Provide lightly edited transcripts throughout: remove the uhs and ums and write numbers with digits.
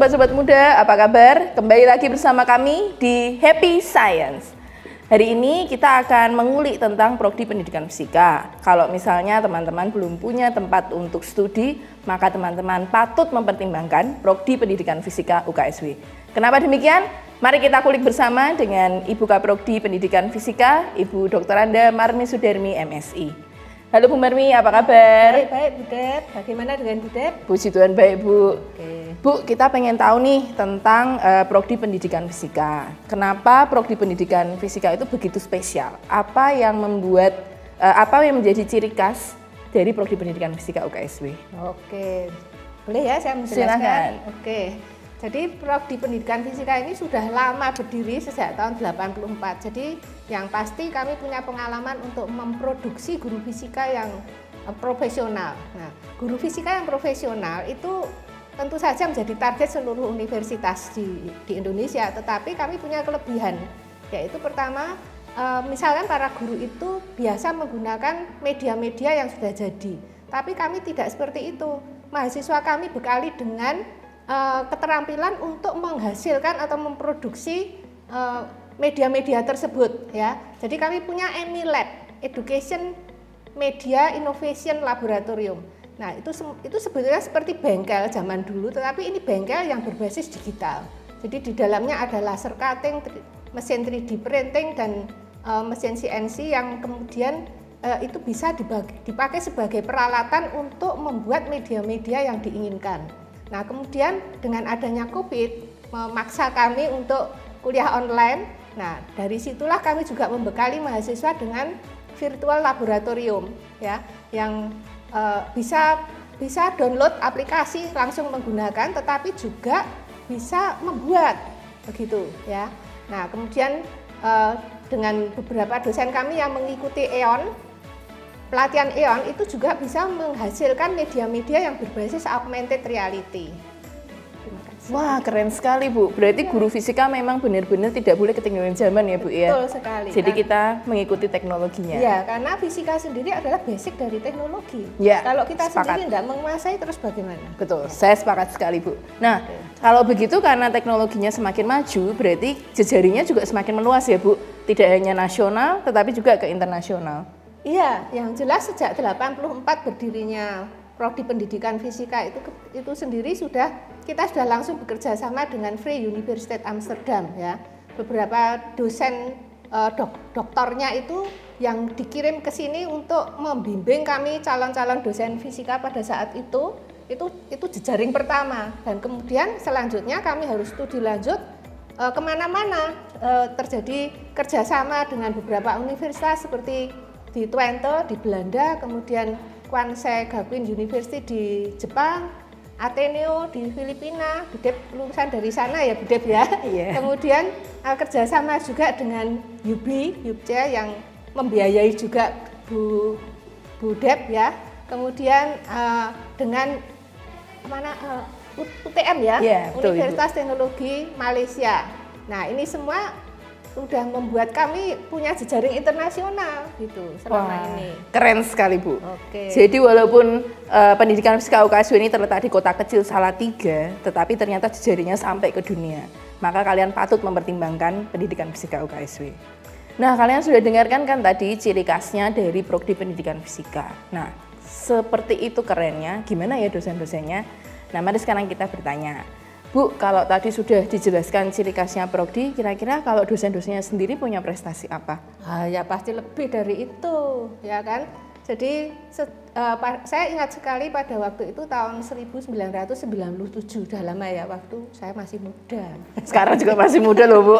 sobat-sobat muda, apa kabar? Kembali lagi bersama kami di Happy Science. Hari ini kita akan mengulik tentang Prodi Pendidikan Fisika. Kalau misalnya teman-teman belum punya tempat untuk studi, maka teman-teman patut mempertimbangkan Prodi Pendidikan Fisika UKSW. Kenapa demikian? Mari kita kulik bersama dengan Ibu Kaprodi Pendidikan Fisika, Ibu Dr. Anda Marmi Sudarmi, MSI. Halo Bu Marmi, apa kabar? Baik Bu Dep, bagaimana dengan Bu Dep? Puji Tuhan baik Bu. Oke. Bu, kita pengen tahu nih tentang Prodi Pendidikan Fisika. Kenapa Prodi Pendidikan Fisika itu begitu spesial? Apa yang membuat, apa yang menjadi ciri khas dari Prodi Pendidikan Fisika UKSW? Oke, boleh ya saya menjelaskan? Silakan. Oke, jadi Prodi Pendidikan Fisika ini sudah lama berdiri sejak tahun 84. Jadi yang pasti kami punya pengalaman untuk memproduksi guru fisika yang profesional. Nah, guru fisika yang profesional itu tentu saja menjadi target seluruh universitas di Indonesia, tetapi kami punya kelebihan, yaitu pertama, misalkan para guru itu biasa menggunakan media-media yang sudah jadi, tapi kami tidak seperti itu. Mahasiswa kami bekali dengan keterampilan untuk menghasilkan atau memproduksi media-media tersebut, ya. Jadi kami punya EMI-Lab, Education Media Innovation Laboratorium. Nah, itu sebetulnya seperti bengkel zaman dulu, tetapi ini bengkel yang berbasis digital. Jadi di dalamnya ada laser cutting, mesin 3D printing dan mesin CNC yang kemudian itu bisa dipakai sebagai peralatan untuk membuat media-media yang diinginkan. Nah, kemudian dengan adanya COVID memaksa kami untuk kuliah online. Nah, dari situlah kami juga membekali mahasiswa dengan virtual laboratorium, ya, yang bisa download aplikasi langsung menggunakan, tetapi juga bisa membuat, begitu, ya. Nah, kemudian dengan beberapa dosen kami yang mengikuti pelatihan EON itu juga bisa menghasilkan media-media yang berbasis augmented reality. Wah, keren sekali Bu. Berarti guru fisika memang benar-benar tidak boleh ketinggalan zaman ya Bu ya? Betul sekali. Jadi kita mengikuti teknologinya. Ya, karena fisika sendiri adalah basic dari teknologi. Ya, kalau kita sepakat. sendiri tidak menguasai terus bagaimana? Betul, saya sepakat sekali Bu. Nah, kalau begitu karena teknologinya semakin maju, berarti jejaringnya juga semakin meluas ya Bu? Tidak hanya nasional, tetapi juga ke internasional. Iya, yang jelas sejak 84 berdirinya Prodi Pendidikan Fisika itu sendiri kita sudah langsung bekerja sama dengan Vrije Universiteit Amsterdam, ya. Beberapa dosen doktornya itu yang dikirim ke sini untuk membimbing kami calon-calon dosen fisika pada saat itu jejaring pertama, dan kemudian selanjutnya kami harus studi lanjut kemana-mana. Terjadi kerjasama dengan beberapa universitas seperti di Twente di Belanda, kemudian Kwansei Gakuin University di Jepang, Ateneo di Filipina, Bu Dep lulusan dari sana ya Bu Dep ya. Yeah. Kemudian kerjasama juga dengan YUBCE yang membiayai juga Bu Dep ya. Kemudian dengan UTM ya, yeah, betul, Universitas Ibu. Teknologi Malaysia. Nah, ini semua sudah membuat kami punya jejaring internasional gitu selama ini. Keren sekali Bu. Oke. Jadi walaupun pendidikan fisika UKSW ini terletak di kota kecil Salatiga, tetapi ternyata jejaringnya sampai ke dunia. Maka kalian patut mempertimbangkan pendidikan fisika UKSW. Nah, kalian sudah dengarkan kan tadi ciri khasnya dari Prodi Pendidikan Fisika. Nah, seperti itu kerennya, gimana ya dosen-dosennya? Nah, mari sekarang kita bertanya. Bu, kalau tadi sudah dijelaskan ciri khasnya Prodi, kira-kira kalau dosen-dosennya sendiri punya prestasi apa? Ya pasti lebih dari itu, ya kan? Jadi saya ingat sekali pada waktu itu tahun 1997, udah lama ya, waktu saya masih muda. Sekarang juga masih muda loh Bu.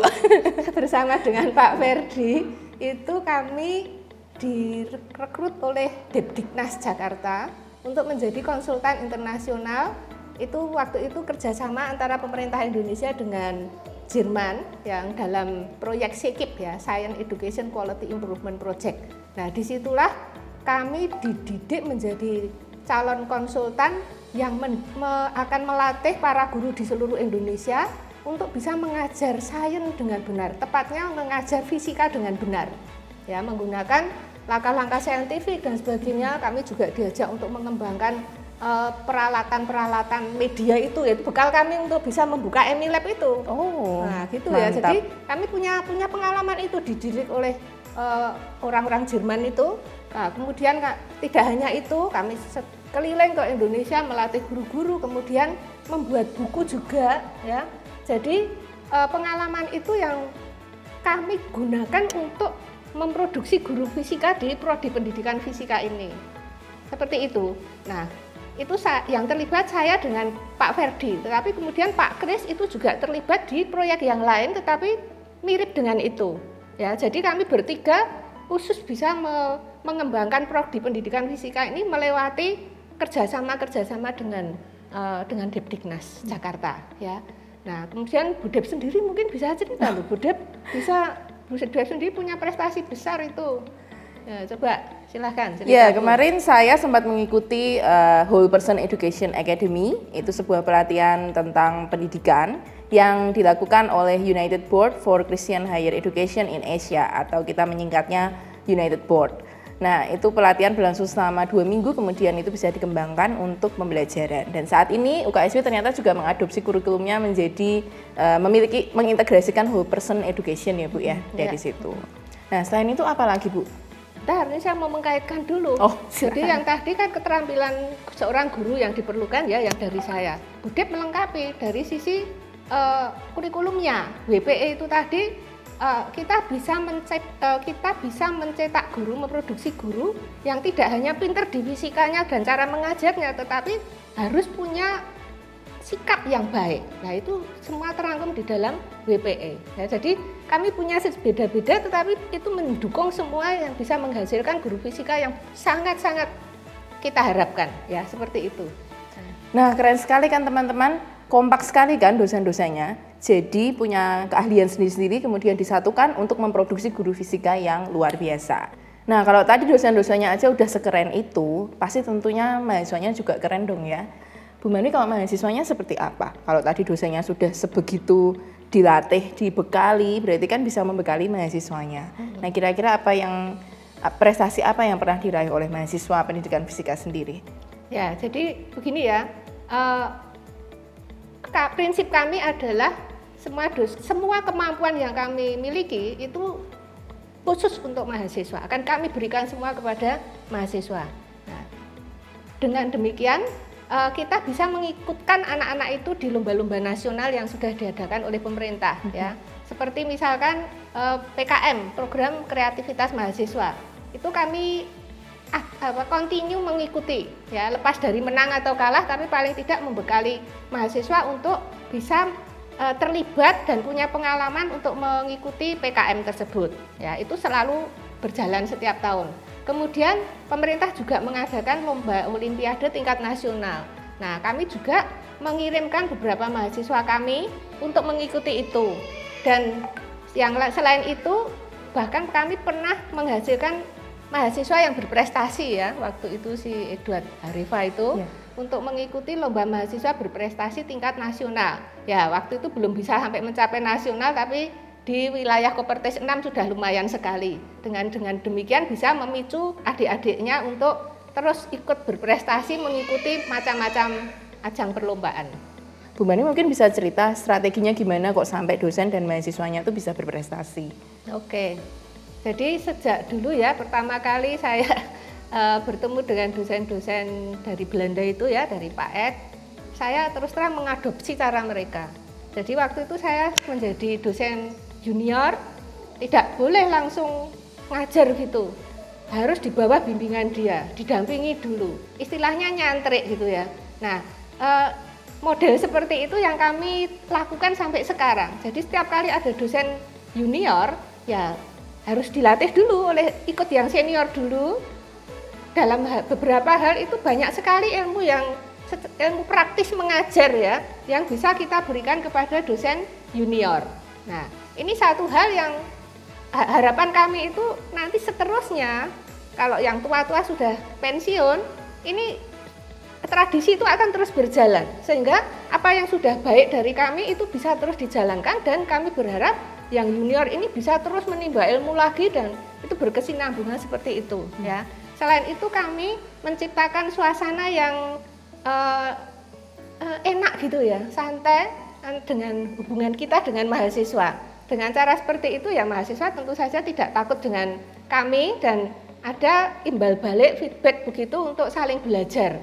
Bersama dengan Pak Ferdi, itu kami direkrut oleh Depdiknas Jakarta untuk menjadi konsultan internasional. Waktu itu kerjasama antara pemerintah Indonesia dengan Jerman yang dalam proyek SEQUIP ya, Science Education Quality Improvement Project. Nah, disitulah kami dididik menjadi calon konsultan yang akan melatih para guru di seluruh Indonesia untuk bisa mengajar sains dengan benar, tepatnya mengajar fisika dengan benar, ya, menggunakan langkah-langkah saintifik dan sebagainya. Kami juga diajak untuk mengembangkan peralatan-peralatan media itu ya bekal kami untuk bisa membuka EmiLab itu. Oh, nah gitu mantap. ya. Jadi kami punya pengalaman itu dididik oleh orang-orang Jerman itu. Nah, kemudian tidak hanya itu, kami keliling ke Indonesia melatih guru-guru, kemudian membuat buku juga ya. Jadi pengalaman itu yang kami gunakan untuk memproduksi guru fisika di prodi pendidikan fisika ini. Seperti itu. Nah, itu yang terlibat saya dengan Pak Ferdi, tetapi kemudian Pak Kris itu juga terlibat di proyek yang lain tetapi mirip dengan itu. Ya, jadi kami bertiga khusus bisa mengembangkan prodi pendidikan fisika ini melewati kerjasama dengan Depdiknas Jakarta. Ya. Nah, kemudian Bu Dep sendiri mungkin bisa cerita loh, Bu Dep sendiri punya prestasi besar itu. Ya, coba silahkan cerita. Ya, kemarin saya sempat mengikuti Whole Person Education Academy, itu sebuah pelatihan tentang pendidikan yang dilakukan oleh United Board for Christian Higher Education in Asia, atau kita menyingkatnya United Board. Nah, itu pelatihan berlangsung selama 2 minggu, kemudian itu bisa dikembangkan untuk pembelajaran. Dan saat ini UKSW ternyata juga mengadopsi kurikulumnya menjadi mengintegrasikan Whole Person Education ya Bu ya, dari situ. Nah, selain itu apa lagi Bu? Ini saya mau mengkaitkan dulu. Jadi yang tadi kan keterampilan seorang guru yang diperlukan ya, yang dari saya. Bu Dep melengkapi dari sisi kurikulumnya. WPE itu tadi kita bisa mencetak guru, memproduksi guru yang tidak hanya pinter di fisikanya dan cara mengajarnya, tetapi harus punya sikap yang baik. Nah, itu semua terangkum di dalam WPE. Ya, jadi kami punya beda-beda, tetapi itu mendukung semua yang bisa menghasilkan guru fisika yang sangat-sangat kita harapkan. Ya, seperti itu. Nah, keren sekali kan teman-teman, kompak sekali kan dosen-dosennya. Jadi punya keahlian sendiri-sendiri, kemudian disatukan untuk memproduksi guru fisika yang luar biasa. Nah, kalau tadi dosen-dosennya aja udah sekeren itu, pasti tentunya mahasiswanya juga keren dong ya. Bu Mani, kalau mahasiswanya seperti apa? Kalau tadi dosennya sudah sebegitu dilatih, dibekali, berarti kan bisa membekali mahasiswanya. Nah, kira-kira prestasi apa yang pernah diraih oleh mahasiswa pendidikan fisika sendiri? Ya, jadi begini ya, prinsip kami adalah semua kemampuan yang kami miliki itu khusus untuk mahasiswa, akan kami berikan semua kepada mahasiswa. Nah, dengan demikian kita bisa mengikutkan anak-anak itu di lomba-lomba nasional yang sudah diadakan oleh pemerintah ya. Seperti misalkan PKM, program kreativitas mahasiswa. Itu kami continue mengikuti ya, lepas dari menang atau kalah, tapi paling tidak membekali mahasiswa untuk bisa terlibat dan punya pengalaman untuk mengikuti PKM tersebut. Ya, itu selalu berjalan setiap tahun. Kemudian pemerintah juga mengadakan lomba olimpiade tingkat nasional. Nah, kami juga mengirimkan beberapa mahasiswa kami untuk mengikuti itu. Dan yang selain itu, bahkan kami pernah menghasilkan mahasiswa yang berprestasi ya. Waktu itu si Edward Harifa itu untuk mengikuti lomba mahasiswa berprestasi tingkat nasional. Ya, waktu itu belum bisa sampai mencapai nasional, tapi di wilayah Kopertis 6 sudah lumayan sekali. Dengan demikian bisa memicu adik-adiknya untuk terus ikut berprestasi mengikuti macam-macam ajang perlombaan. Bu Mani mungkin bisa cerita strateginya gimana kok sampai dosen dan mahasiswanya itu bisa berprestasi. Oke, jadi sejak dulu ya, pertama kali saya bertemu dengan dosen-dosen dari Belanda itu ya, dari Pak Ed, saya terus terang mengadopsi cara mereka. Jadi waktu itu saya menjadi dosen junior, tidak boleh langsung ngajar gitu, harus di bawah bimbingan dia, didampingi dulu, istilahnya nyantrik gitu ya. Nah, model seperti itu yang kami lakukan sampai sekarang. Jadi setiap kali ada dosen junior, ya harus dilatih dulu oleh ikut yang senior dulu. Dalam beberapa hal itu banyak sekali ilmu praktis mengajar ya, yang bisa kita berikan kepada dosen junior. Nah, ini satu hal yang harapan kami itu nanti seterusnya, kalau yang tua-tua sudah pensiun, ini tradisi itu akan terus berjalan, sehingga apa yang sudah baik dari kami itu bisa terus dijalankan, dan kami berharap yang junior ini bisa terus menimba ilmu lagi dan itu berkesinambungan seperti itu ya. Selain itu kami menciptakan suasana yang enak gitu ya, santai dengan hubungan kita dengan mahasiswa. Dengan cara seperti itu ya mahasiswa tentu saja tidak takut dengan kami dan ada imbal balik feedback begitu untuk saling belajar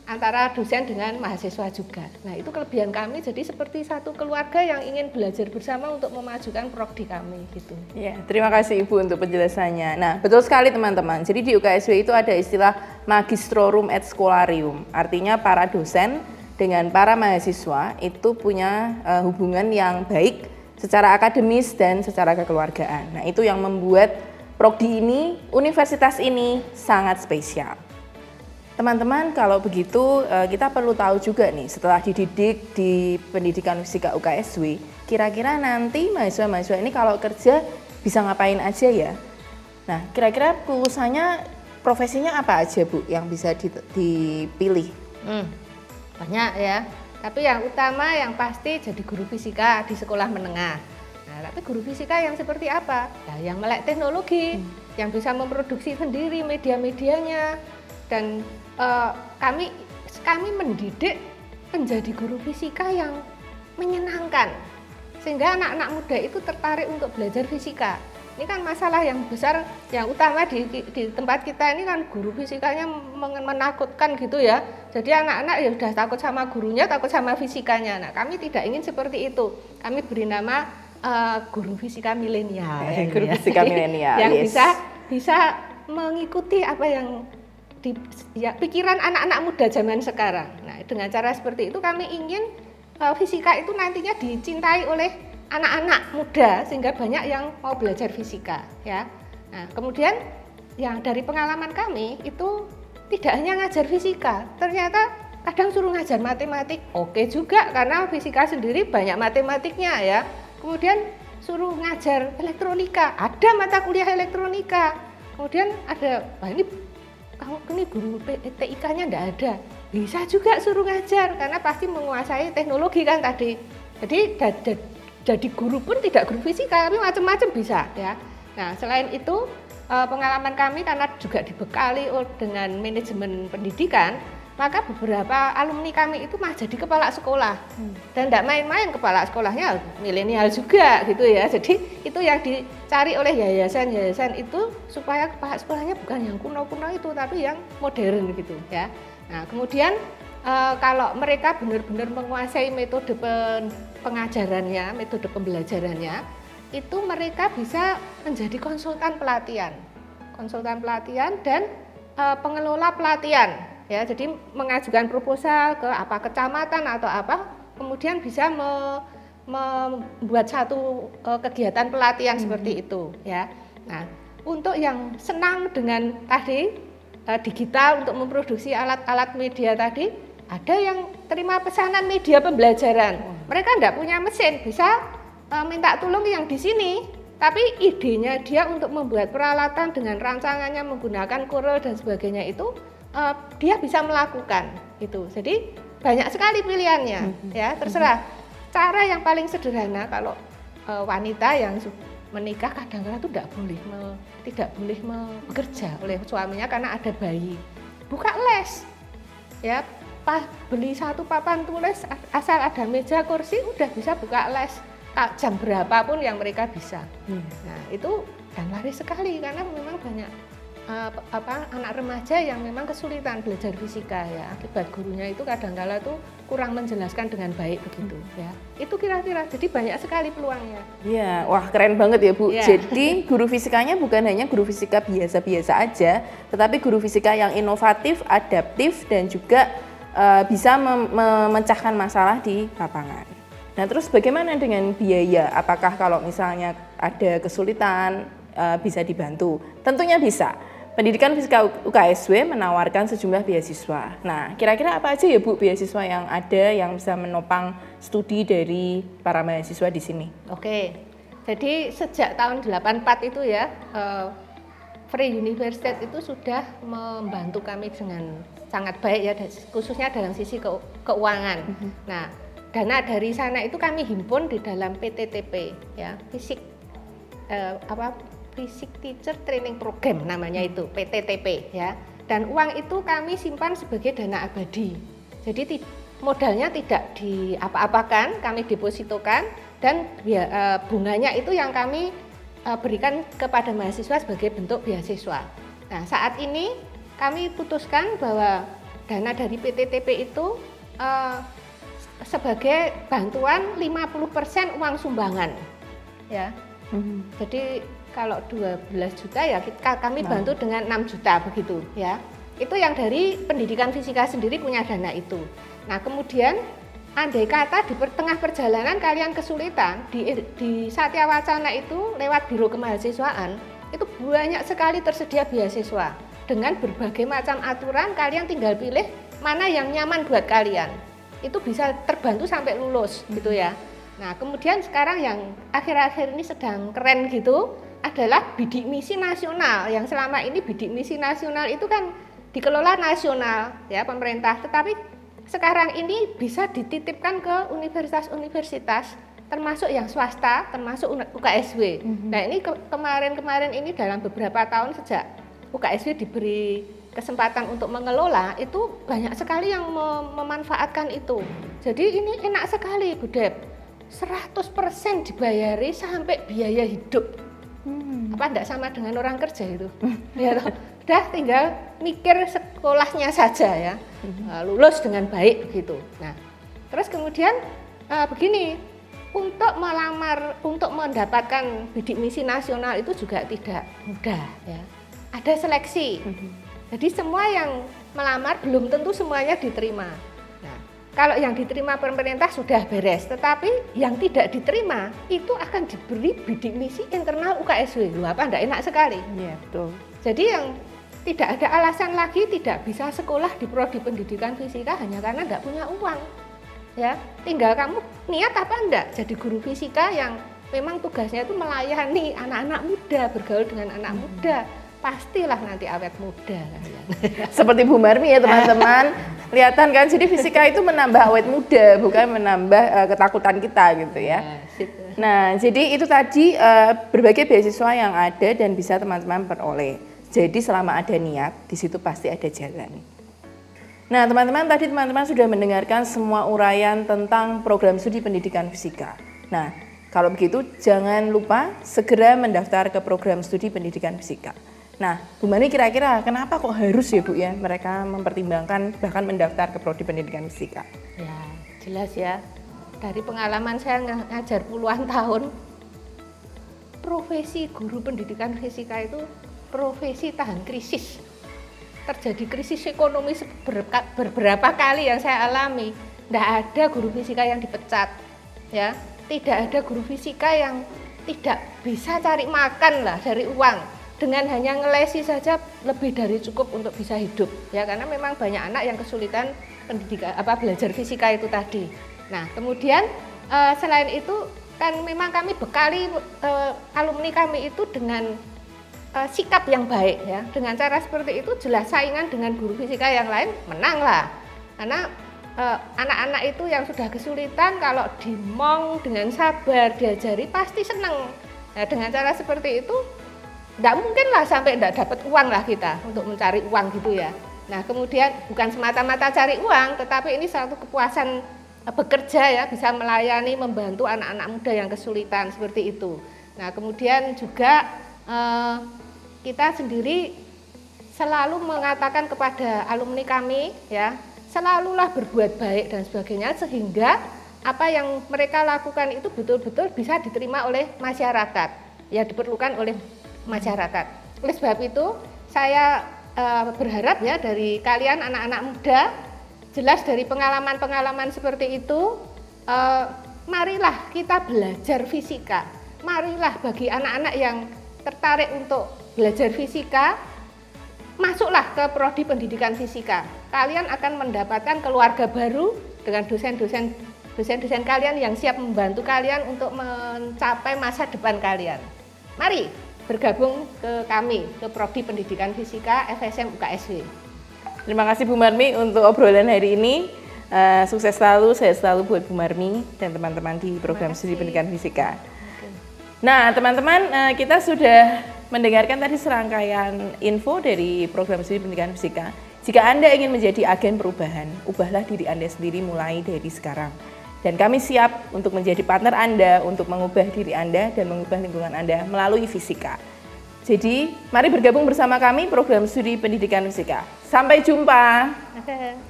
antara dosen dengan mahasiswa juga. Nah itu kelebihan kami, jadi seperti satu keluarga yang ingin belajar bersama untuk memajukan prodi kami gitu. Ya, terima kasih Ibu untuk penjelasannya. Nah betul sekali teman-teman, jadi di UKSW itu ada istilah Magistrorum et Scholarium, artinya para dosen dengan para mahasiswa itu punya hubungan yang baik secara akademis dan secara kekeluargaan. Nah itu yang membuat prodi ini, universitas ini sangat spesial. Teman-teman, kalau begitu kita perlu tahu juga nih, setelah dididik di pendidikan fisika UKSW, kira-kira nanti mahasiswa-mahasiswa ini kalau kerja bisa ngapain aja ya? Nah, kira-kira lulusannya profesinya apa aja Bu yang bisa dipilih? Banyak ya, tapi yang utama yang pasti jadi guru fisika di sekolah menengah. Nah, tapi guru fisika yang seperti apa? Nah, yang melek teknologi, yang bisa memproduksi sendiri media-medianya, dan kami mendidik menjadi guru fisika yang menyenangkan sehingga anak-anak muda itu tertarik untuk belajar fisika. Ini kan masalah yang besar, yang utama di tempat kita ini kan guru fisikanya menakutkan gitu ya. Jadi anak-anak ya udah takut sama gurunya, takut sama fisikanya. Nah kami tidak ingin seperti itu. Kami beri nama guru fisika milenial. Guru fisika milenial. Yang bisa mengikuti apa yang pikiran anak-anak muda zaman sekarang. Nah, dengan cara seperti itu kami ingin fisika itu nantinya dicintai oleh anak-anak muda sehingga banyak yang mau belajar fisika ya. Nah, kemudian yang dari pengalaman kami itu tidak hanya ngajar fisika, ternyata kadang suruh ngajar matematik. Oke juga karena fisika sendiri banyak matematiknya ya. Kemudian suruh ngajar elektronika, ada mata kuliah elektronika. Kemudian ada ini guru TIK-nya enggak ada, bisa juga suruh ngajar karena pasti menguasai teknologi kan tadi. Jadi guru pun tidak guru fisika, tapi macam-macam bisa ya. Nah selain itu pengalaman kami karena juga dibekali dengan manajemen pendidikan, maka beberapa alumni kami itu mah jadi kepala sekolah dan tidak main-main, kepala sekolahnya milenial juga gitu ya. Jadi itu yang dicari oleh yayasan-yayasan itu supaya kepala sekolahnya bukan yang kuno-kuno itu tapi yang modern gitu ya. Nah kemudian kalau mereka benar-benar menguasai metode pengajarannya, metode pembelajarannya, itu mereka bisa menjadi konsultan pelatihan dan pengelola pelatihan. Ya, jadi mengajukan proposal ke kecamatan atau apa, kemudian bisa membuat satu kegiatan pelatihan seperti itu ya. Nah, untuk yang senang dengan tadi digital untuk memproduksi alat-alat media tadi, ada yang terima pesanan media pembelajaran. Mereka tidak punya mesin, bisa minta tolong yang di sini, tapi idenya dia untuk membuat peralatan dengan rancangannya menggunakan Corel dan sebagainya itu dia bisa melakukan itu. Jadi banyak sekali pilihannya ya, terserah. Cara yang paling sederhana kalau wanita yang menikah kadang-kadang itu tidak boleh bekerja oleh suaminya karena ada bayi. Buka les. Ya, beli satu papan tulis, asal ada meja kursi udah bisa buka les. Jam berapapun yang mereka bisa. Nah, itu dan laris sekali karena memang banyak anak remaja yang memang kesulitan belajar fisika ya, akibat gurunya itu kadang-kala tuh kurang menjelaskan dengan baik begitu ya. Itu kira-kira, jadi banyak sekali peluangnya. Iya, wah keren banget ya Bu. Ya. Jadi guru fisikanya bukan hanya guru fisika biasa-biasa aja, tetapi guru fisika yang inovatif, adaptif dan juga bisa memecahkan masalah di lapangan. Nah terus bagaimana dengan biaya? Apakah kalau misalnya ada kesulitan bisa dibantu? Tentunya bisa. Pendidikan Fisika UKSW menawarkan sejumlah beasiswa. Nah, kira-kira apa aja ya Bu beasiswa yang ada yang bisa menopang studi dari para mahasiswa di sini? Oke, jadi sejak tahun 84 itu ya, Free University itu sudah membantu kami dengan sangat baik ya, khususnya dalam sisi keuangan. Nah, dana dari sana itu kami himpun di dalam PTTP ya, Basic Teacher Training Program namanya itu, PTTP ya. Dan uang itu kami simpan sebagai dana abadi. Jadi modalnya tidak diapa-apakan, kami depositokan dan bunganya itu yang kami berikan kepada mahasiswa sebagai bentuk beasiswa. Nah, saat ini kami putuskan bahwa dana dari PTTP itu sebagai bantuan 50% uang sumbangan. Ya. Jadi kalau 12 juta ya kami bantu dengan 6 juta begitu ya. Itu yang dari pendidikan fisika sendiri punya dana itu. Nah, kemudian andai kata di tengah perjalanan kalian kesulitan di Satya Wacana itu lewat Biro Kemahasiswaan itu banyak sekali tersedia beasiswa dengan berbagai macam aturan, kalian tinggal pilih mana yang nyaman buat kalian. Itu bisa terbantu sampai lulus gitu ya. Nah, kemudian sekarang yang akhir-akhir ini sedang keren gitu adalah bidik misi nasional, yang selama ini bidik misi nasional itu kan dikelola nasional ya pemerintah, tetapi sekarang ini bisa dititipkan ke universitas-universitas termasuk yang swasta, termasuk UKSW. Nah, ini kemarin-kemarin ini dalam beberapa tahun sejak UKSW diberi kesempatan untuk mengelola, itu banyak sekali yang memanfaatkan itu. Jadi ini enak sekali Bu Dep, 100% dibayari sampai biaya hidup. Apa enggak sama dengan orang kerja itu? Ya, udah tinggal mikir sekolahnya saja ya, lulus dengan baik begitu. Nah, terus kemudian begini, untuk mendapatkan bidik misi nasional itu juga tidak mudah ya. Ada seleksi. Jadi semua yang melamar belum tentu semuanya diterima. Nah, kalau yang diterima pemerintah sudah beres, tetapi yang tidak diterima itu akan diberi bidik misi internal UKSW. Loh, apa enggak enak sekali? Iya, betul. Jadi yang tidak ada alasan lagi tidak bisa sekolah di prodi pendidikan fisika hanya karena enggak punya uang. Ya, tinggal kamu niat apa enggak jadi guru fisika yang memang tugasnya itu melayani anak-anak muda, bergaul dengan anak muda. Pastilah nanti awet muda kalian. Seperti Bu Marmi ya teman-teman, kelihatan kan, jadi fisika itu menambah awet muda, bukan menambah ketakutan kita gitu ya. Nah, jadi itu tadi berbagai beasiswa yang ada dan bisa teman-teman peroleh. Jadi selama ada niat, di situ pasti ada jalan. Nah, teman-teman, tadi teman-teman sudah mendengarkan semua uraian tentang program studi pendidikan fisika. Nah, kalau begitu jangan lupa segera mendaftar ke program studi pendidikan fisika. Nah, Bu Mani kira-kira kenapa kok harus ya Bu ya mereka mempertimbangkan bahkan mendaftar ke prodi pendidikan fisika? Ya, jelas ya. Dari pengalaman saya ngajar puluhan tahun, profesi guru pendidikan fisika itu profesi tahan krisis. Terjadi krisis ekonomi beberapa kali yang saya alami. Tidak ada guru fisika yang dipecat, ya. Tidak ada guru fisika yang tidak bisa cari makan lah dari uang. Dengan hanya ngelesi saja lebih dari cukup untuk bisa hidup, ya, karena memang banyak anak yang kesulitan belajar fisika itu tadi. Nah, kemudian selain itu kan memang kami bekali alumni kami itu dengan sikap yang baik ya. Dengan cara seperti itu jelas saingan dengan guru fisika yang lain menanglah. Karena anak-anak itu yang sudah kesulitan kalau dimong dengan sabar diajari pasti senang. Nah, dengan cara seperti itu tidak mungkin lah sampai tidak dapat uang lah kita untuk mencari uang gitu ya. Nah, kemudian bukan semata-mata cari uang, tetapi ini satu kepuasan bekerja ya, bisa melayani, membantu anak-anak muda yang kesulitan seperti itu. Nah, kemudian juga kita sendiri selalu mengatakan kepada alumni kami ya, selalulah berbuat baik dan sebagainya sehingga apa yang mereka lakukan itu betul-betul bisa diterima oleh masyarakat, ya diperlukan oleh masyarakat. Oleh sebab itu saya berharap ya dari kalian anak-anak muda, jelas dari pengalaman-pengalaman seperti itu, marilah kita belajar fisika. Marilah bagi anak-anak yang tertarik untuk belajar fisika, masuklah ke prodi pendidikan fisika. Kalian akan mendapatkan keluarga baru dengan dosen-dosen kalian yang siap membantu kalian untuk mencapai masa depan kalian. Mari bergabung ke kami, ke Prodi Pendidikan Fisika FSM UKSW. Terima kasih Bu Marmi untuk obrolan hari ini. Sukses selalu, sehat selalu buat Bu Marmi dan teman-teman di program studi pendidikan fisika. Nah, teman-teman, kita sudah mendengarkan tadi serangkaian info dari program studi pendidikan fisika Jika Anda ingin menjadi agen perubahan, ubahlah diri Anda sendiri mulai dari sekarang. Dan kami siap untuk menjadi partner Anda untuk mengubah diri Anda dan mengubah lingkungan Anda melalui fisika. Jadi, mari bergabung bersama kami program studi pendidikan fisika. Sampai jumpa.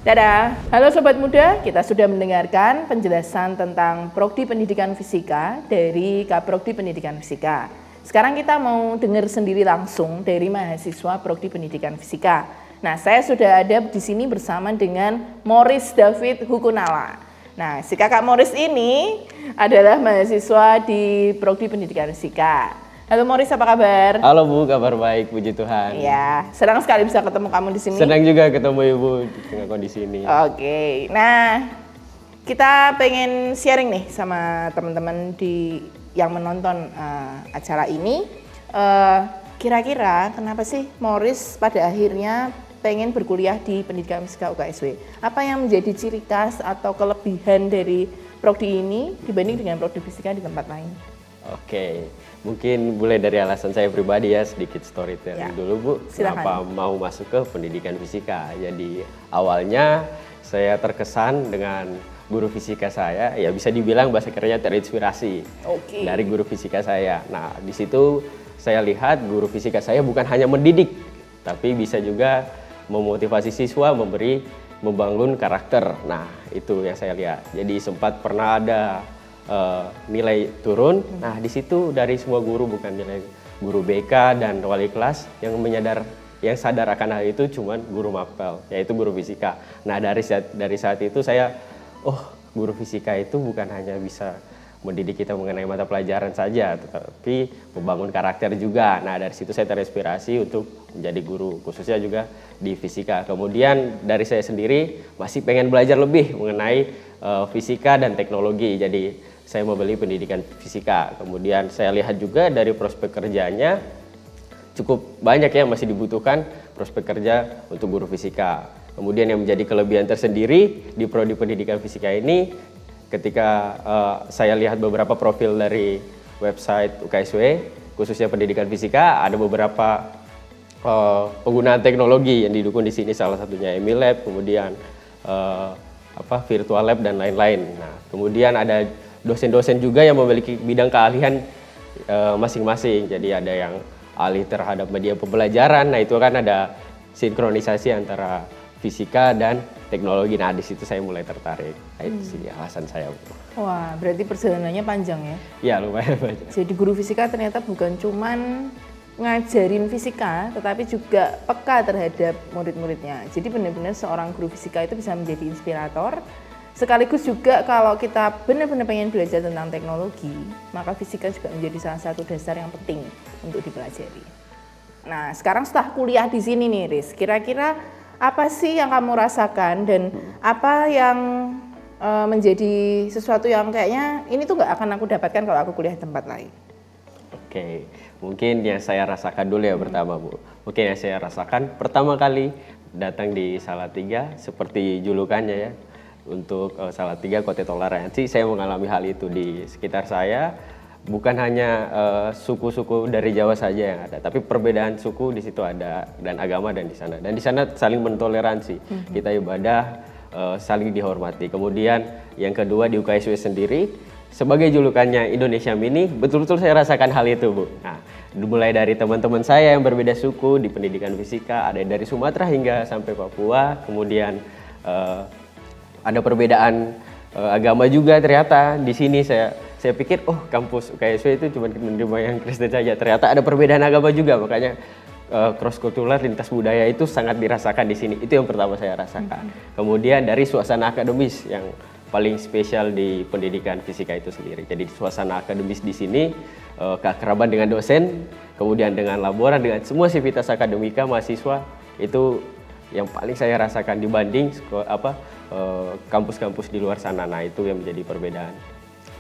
Dadah. Halo Sobat Muda, kita sudah mendengarkan penjelasan tentang Prodi Pendidikan Fisika dari Kaprodi Pendidikan Fisika. Sekarang kita mau dengar sendiri langsung dari mahasiswa Prodi Pendidikan Fisika. Nah, saya sudah ada di sini bersama dengan Morris David Hukunala. Nah, si kakak Morris ini adalah mahasiswa di Prodi Pendidikan Fisika. Halo Morris, apa kabar? Halo Bu, kabar baik, puji Tuhan. Ya, senang sekali bisa ketemu kamu di sini. Senang juga ketemu Ibu di tengah kondisi ini. Oke, nah kita pengen sharing nih sama teman-teman yang menonton acara ini. Kira-kira kenapa sih Morris pada akhirnya pengen berkuliah di pendidikan fisika UKSW? Apa yang menjadi ciri khas atau kelebihan dari prodi ini dibanding dengan prodi fisika di tempat lain? Oke, mungkin mulai dari alasan saya pribadi ya, sedikit storytelling dulu Bu. Silakan. Kenapa mau masuk ke pendidikan fisika? Jadi awalnya saya terkesan dengan guru fisika saya, ya bisa dibilang bahasa kerennya terinspirasi dari guru fisika saya. Nah, di situ saya lihat guru fisika saya bukan hanya mendidik, tapi bisa juga memotivasi siswa, membangun karakter. Nah, itu yang saya lihat. Jadi sempat pernah ada nilai turun. Nah, di situ dari semua guru, bukan nilai guru BK dan wali kelas yang sadar akan hal itu cuman guru mapel, yaitu guru fisika. Nah, dari saat itu saya, guru fisika itu bukan hanya bisa mendidik kita mengenai mata pelajaran saja, tetapi membangun karakter juga. Nah, dari situ saya terinspirasi untuk menjadi guru, khususnya juga di fisika. Kemudian dari saya sendiri masih pengen belajar lebih mengenai fisika dan teknologi. Jadi saya membeli pendidikan fisika. Kemudian saya lihat juga dari prospek kerjanya cukup banyak ya, masih dibutuhkan prospek kerja untuk guru fisika. Kemudian yang menjadi kelebihan tersendiri di prodi pendidikan fisika ini, ketika saya lihat beberapa profil dari website UKSW, khususnya pendidikan fisika, ada beberapa penggunaan teknologi yang didukung di sini, salah satunya EmiLab, kemudian virtual lab dan lain-lain. Nah, kemudian ada dosen-dosen juga yang memiliki bidang keahlian masing-masing. Jadi ada yang ahli terhadap media pembelajaran. Nah, itu kan ada sinkronisasi antara fisika dan teknologi. Nah, di situ saya mulai tertarik. Nah, itu sih alasan saya. Wah, berarti perjalanannya panjang ya? Ya, lumayan banyak. Jadi guru fisika ternyata bukan cuman ngajarin fisika, tetapi juga peka terhadap murid-muridnya. Jadi benar-benar seorang guru fisika itu bisa menjadi inspirator. Sekaligus juga kalau kita benar-benar pengen belajar tentang teknologi, maka fisika juga menjadi salah satu dasar yang penting untuk dipelajari. Nah, sekarang setelah kuliah di sini nih, Riz, kira-kira apa sih yang kamu rasakan dan apa yang menjadi sesuatu yang kayaknya ini tuh nggak akan aku dapatkan kalau aku kuliah di tempat lain? Oke, mungkin yang saya rasakan dulu ya pertama Bu. Mungkin yang saya rasakan pertama kali datang di Salatiga, seperti julukannya ya, untuk Salatiga Kota Toleransi, saya mengalami hal itu di sekitar saya. Bukan hanya suku-suku dari Jawa saja yang ada, tapi perbedaan suku di situ ada, dan agama dan di sana saling mentoleransi. Kita ibadah saling dihormati. Kemudian yang kedua di UKSW sendiri, sebagai julukannya Indonesia Mini, betul-betul saya rasakan hal itu Bu. Nah, mulai dari teman-teman saya yang berbeda suku di pendidikan fisika, ada dari Sumatera hingga sampai Papua. Kemudian ada perbedaan agama juga ternyata di sini. Saya pikir kampus UKSW itu cuma menerima yang Kristen saja. Ternyata ada perbedaan agama juga, makanya cross kultural, lintas budaya itu sangat dirasakan di sini. Itu yang pertama saya rasakan. Kemudian dari suasana akademis yang paling spesial di pendidikan fisika itu sendiri. Jadi suasana akademis di sini, keakraban dengan dosen, kemudian dengan laboran, dengan semua sivitas akademika mahasiswa, itu yang paling saya rasakan dibanding kampus-kampus di luar sana. Nah, itu yang menjadi perbedaan.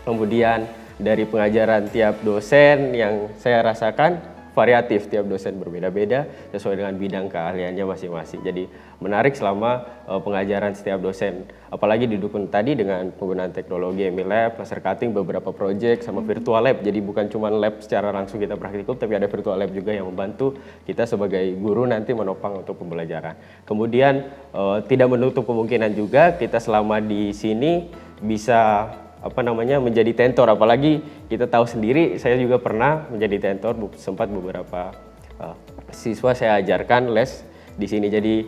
Kemudian dari pengajaran tiap dosen yang saya rasakan variatif, tiap dosen berbeda-beda sesuai dengan bidang keahliannya masing-masing. Jadi menarik selama pengajaran setiap dosen. Apalagi didukung tadi dengan penggunaan teknologi MiLab, laser cutting, beberapa project sama virtual lab. Jadi bukan cuma lab secara langsung kita praktikum, tapi ada virtual lab juga yang membantu kita sebagai guru nanti menopang untuk pembelajaran. Kemudian tidak menutup kemungkinan juga kita selama di sini bisa menjadi tentor, apalagi kita tahu sendiri saya juga pernah menjadi tentor, sempat beberapa siswa saya ajarkan les di sini. Jadi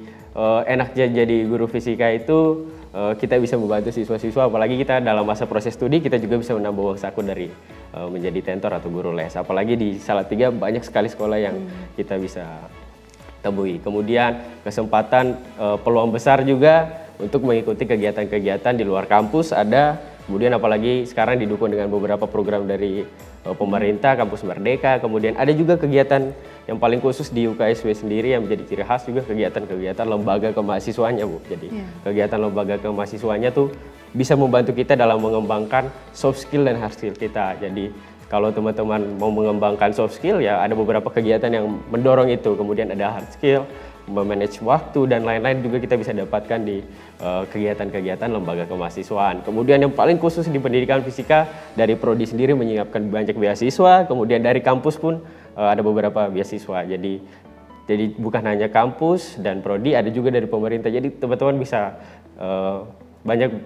enaknya jadi guru fisika itu kita bisa membantu siswa-siswa, apalagi kita dalam masa proses studi kita juga bisa menambah uang saku dari menjadi tentor atau guru les, apalagi di Salatiga banyak sekali sekolah yang kita bisa temui. Kemudian kesempatan peluang besar juga untuk mengikuti kegiatan-kegiatan di luar kampus ada. Kemudian apalagi sekarang didukung dengan beberapa program dari pemerintah, Kampus Merdeka. Kemudian ada juga kegiatan yang paling khusus di UKSW sendiri yang menjadi ciri khas juga kegiatan-kegiatan lembaga kemahasiswanya, Bu. Jadi kegiatan lembaga kemahasiswanya tuh bisa membantu kita dalam mengembangkan soft skill dan hard skill kita. Jadi kalau teman-teman mau mengembangkan soft skill ya ada beberapa kegiatan yang mendorong itu. Kemudian ada hard skill, memanage waktu dan lain-lain juga kita bisa dapatkan di kegiatan-kegiatan lembaga kemahasiswaan. Kemudian yang paling khusus di pendidikan fisika dari prodi sendiri menyiapkan banyak beasiswa, kemudian dari kampus pun ada beberapa beasiswa. Jadi bukan hanya kampus dan prodi, ada juga dari pemerintah. Jadi teman-teman bisa banyak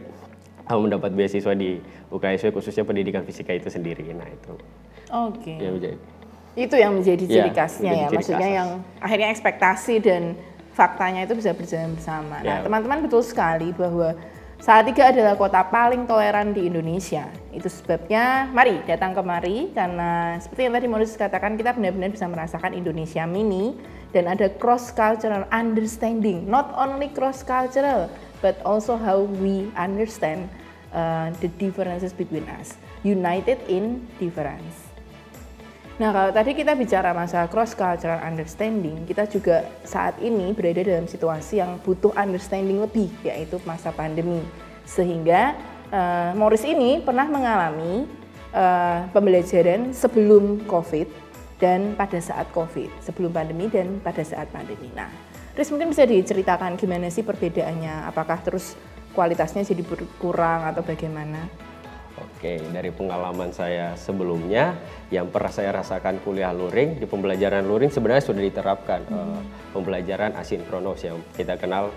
mendapat beasiswa di UKSW khususnya pendidikan fisika itu sendiri. Nah itu. Oke. Ya, itu yang menjadi ciri khasnya ya, maksudnya yang akhirnya ekspektasi dan faktanya itu bisa berjalan bersama. Nah, teman-teman betul sekali bahwa Salatiga adalah kota paling toleran di Indonesia. Itu sebabnya mari datang kemari, karena seperti yang tadi Maurice katakan, kita benar-benar bisa merasakan Indonesia mini dan ada cross cultural understanding, not only cross cultural but also how we understand the differences between us, united in difference. Nah, kalau tadi kita bicara masalah cross cultural understanding, kita juga saat ini berada dalam situasi yang butuh understanding lebih, yaitu masa pandemi. Sehingga Maurice ini pernah mengalami pembelajaran sebelum COVID dan pada saat COVID, sebelum pandemi dan pada saat pandemi. Nah, Riz mungkin bisa diceritakan gimana sih perbedaannya, apakah terus kualitasnya jadi berkurang atau bagaimana? Oke, dari pengalaman saya sebelumnya yang pernah saya rasakan kuliah luring, di pembelajaran luring sebenarnya sudah diterapkan pembelajaran asinkronus yang kita kenal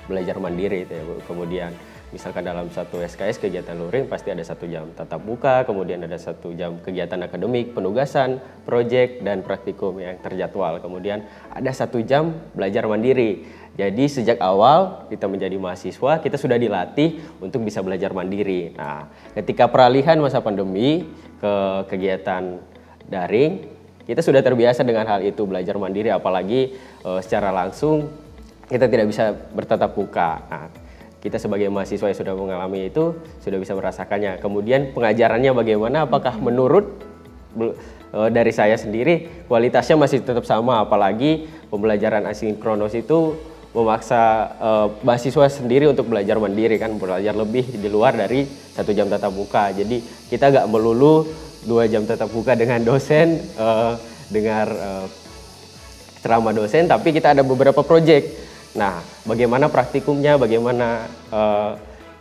belajar mandiri itu ya, Bu. Kemudian misalkan dalam satu SKS kegiatan luring pasti ada 1 jam tatap muka, kemudian ada 1 jam kegiatan akademik, penugasan, proyek dan praktikum yang terjadwal. Kemudian ada 1 jam belajar mandiri. Jadi sejak awal kita menjadi mahasiswa, kita sudah dilatih untuk bisa belajar mandiri. Nah, ketika peralihan masa pandemi ke kegiatan daring, kita sudah terbiasa dengan hal itu, belajar mandiri, apalagi secara langsung kita tidak bisa bertatap muka. Nah, kita sebagai mahasiswa yang sudah mengalami itu, sudah bisa merasakannya. Kemudian pengajarannya bagaimana, apakah menurut dari saya sendiri kualitasnya masih tetap sama, apalagi pembelajaran asinkronus itu memaksa mahasiswa sendiri untuk belajar mandiri kan, belajar lebih di luar dari 1 jam tatap muka. Jadi kita nggak melulu 2 jam tatap muka dengan dosen, dengar ceramah dosen, tapi kita ada beberapa proyek. Nah, bagaimana praktikumnya, bagaimana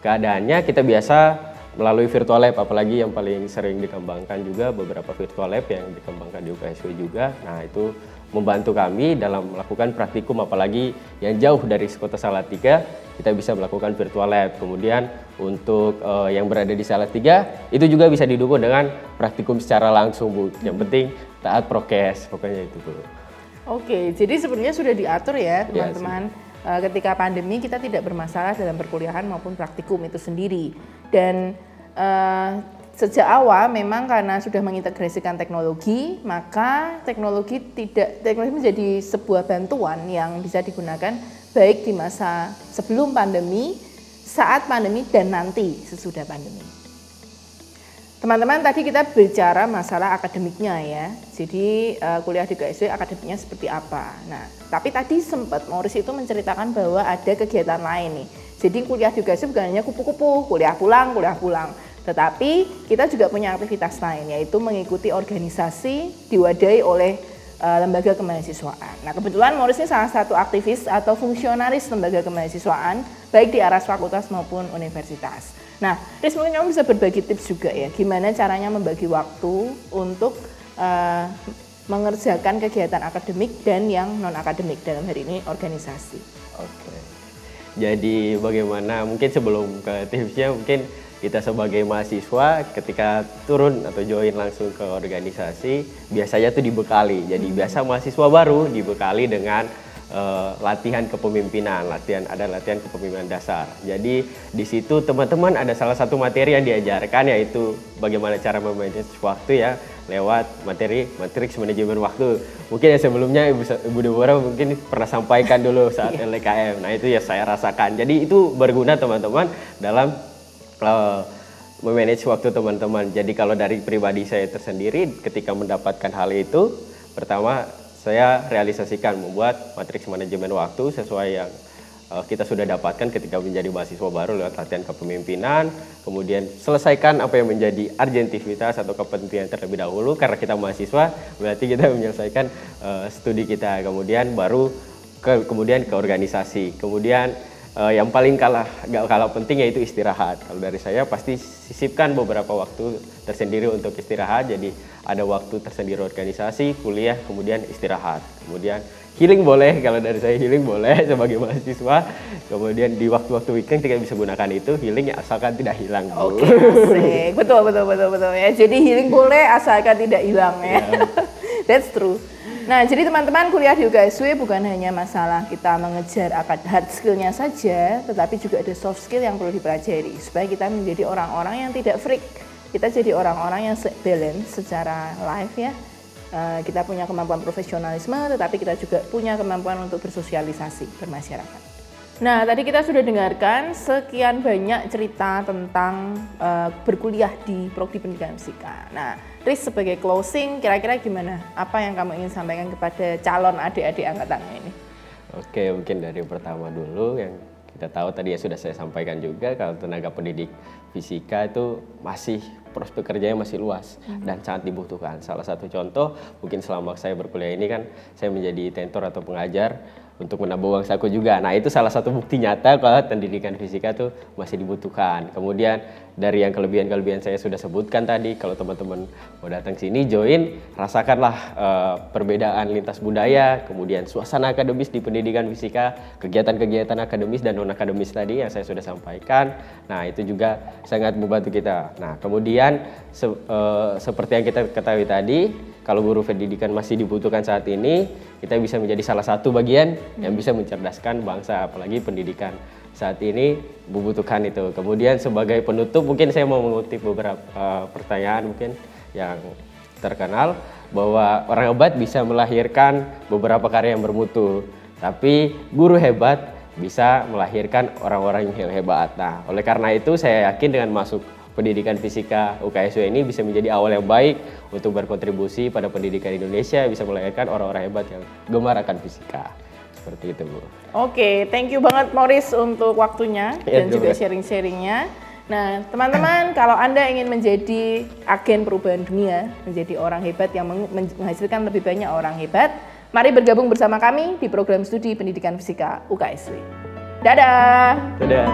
keadaannya, kita biasa melalui virtual lab, apalagi yang paling sering dikembangkan juga beberapa virtual lab yang dikembangkan di UKSW juga. Nah, itu membantu kami dalam melakukan praktikum, apalagi yang jauh dari kota Salatiga, kita bisa melakukan virtual lab. Kemudian untuk yang berada di Salatiga, itu juga bisa didukung dengan praktikum secara langsung, Bu. Yang penting taat prokes, pokoknya itu, Bu. Oke, jadi sebenarnya sudah diatur ya teman-teman. Ketika pandemi kita tidak bermasalah dalam perkuliahan maupun praktikum itu sendiri. Dan sejak awal memang karena sudah mengintegrasikan teknologi, maka teknologi menjadi sebuah bantuan yang bisa digunakan baik di masa sebelum pandemi, saat pandemi, dan nanti sesudah pandemi. Teman-teman, tadi kita bicara masalah akademiknya ya. Jadi kuliah di UKSW akademiknya seperti apa. Nah, tapi tadi sempat Maurice itu menceritakan bahwa ada kegiatan lain nih. Jadi kuliah di UKSW bukan hanya kupu-kupu, kuliah pulang. Tetapi kita juga punya aktivitas lain, yaitu mengikuti organisasi diwadahi oleh lembaga kemahasiswaan. Nah, kebetulan Morris ini salah satu aktivis atau fungsionaris lembaga kemahasiswaan, baik di aras fakultas maupun universitas. Nah, Riz, mungkin kamu bisa berbagi tips juga ya, gimana caranya membagi waktu untuk mengerjakan kegiatan akademik dan yang non-akademik, dalam hari ini organisasi. Oke. Jadi bagaimana, mungkin sebelum ke tipsnya, mungkin kita sebagai mahasiswa ketika turun atau join langsung ke organisasi biasanya tuh dibekali. Jadi biasa mahasiswa baru dibekali dengan latihan kepemimpinan, ada latihan kepemimpinan dasar. Jadi di situ teman-teman ada salah satu materi yang diajarkan, yaitu bagaimana cara memanage waktu ya lewat materi matriks manajemen waktu. Mungkin yang sebelumnya Ibu Deborah mungkin pernah sampaikan dulu saat LKM. Nah itu ya saya rasakan. Jadi itu berguna teman-teman dalam memanage waktu teman-teman. Jadi kalau dari pribadi saya tersendiri ketika mendapatkan hal itu, pertama saya realisasikan membuat matriks manajemen waktu sesuai yang kita sudah dapatkan ketika menjadi mahasiswa baru lewat latihan kepemimpinan. Kemudian selesaikan apa yang menjadi urgentivitas atau kepentingan terlebih dahulu, karena kita mahasiswa berarti kita menyelesaikan studi kita. Kemudian baru kemudian ke organisasi. Kemudian yang paling gak kalah penting yaitu istirahat. Kalau dari saya pasti sisipkan beberapa waktu tersendiri untuk istirahat. Jadi ada waktu tersendiri organisasi, kuliah, kemudian istirahat. Kemudian healing boleh, kalau dari saya healing boleh sebagai mahasiswa. Kemudian di waktu-waktu weekend kita bisa gunakan itu healing asalkan tidak hilang. Oke, asik. Betul ya. Jadi healing boleh asalkan tidak hilang ya. That's true. Nah, jadi teman-teman, kuliah di UKSW bukan hanya masalah kita mengejar hard skill-nya saja, tetapi juga ada soft skill yang perlu dipelajari supaya kita menjadi orang-orang yang tidak freak. Kita jadi orang-orang yang balance secara life ya. Kita punya kemampuan profesionalisme, tetapi kita juga punya kemampuan untuk bersosialisasi, bermasyarakat. Nah, tadi kita sudah dengarkan sekian banyak cerita tentang berkuliah di Prodi Pendidikan Fisika. Nah, Riz, sebagai closing, kira-kira gimana? Apa yang kamu ingin sampaikan kepada calon adik-adik angkatanmu ini? Oke, mungkin dari pertama dulu yang kita tahu tadi ya sudah saya sampaikan juga, kalau tenaga pendidik fisika itu masih prospek kerjanya masih luas dan sangat dibutuhkan. Salah satu contoh, mungkin selama saya berkuliah ini kan saya menjadi tentor atau pengajar untuk menambah uang saku juga. Nah itu salah satu bukti nyata kalau pendidikan fisika tuh masih dibutuhkan. Kemudian dari yang kelebihan-kelebihan saya sudah sebutkan tadi, kalau teman-teman mau datang sini join, rasakanlah perbedaan lintas budaya, kemudian suasana akademis di pendidikan fisika, kegiatan-kegiatan akademis dan non-akademis tadi yang saya sudah sampaikan. Nah itu juga sangat membantu kita. Nah kemudian seperti yang kita ketahui tadi, kalau guru pendidikan masih dibutuhkan saat ini, kita bisa menjadi salah satu bagian yang bisa mencerdaskan bangsa, apalagi pendidikan saat ini membutuhkan itu. Kemudian sebagai penutup mungkin saya mau mengutip beberapa pertanyaan mungkin yang terkenal, bahwa orang hebat bisa melahirkan beberapa karya yang bermutu, tapi guru hebat bisa melahirkan orang-orang yang hebat. Nah, oleh karena itu saya yakin dengan masuk pendidikan fisika UKSW ini bisa menjadi awal yang baik untuk berkontribusi pada pendidikan Indonesia, bisa melahirkan orang-orang hebat yang gemar akan fisika. Seperti itu, Bu. Oke, thank you banget Morris untuk waktunya dan juga sharing-sharingnya. Nah, teman-teman, kalau Anda ingin menjadi agen perubahan dunia, menjadi orang hebat yang menghasilkan lebih banyak orang hebat, mari bergabung bersama kami di program studi pendidikan fisika UKSW. Dadah! Dadah!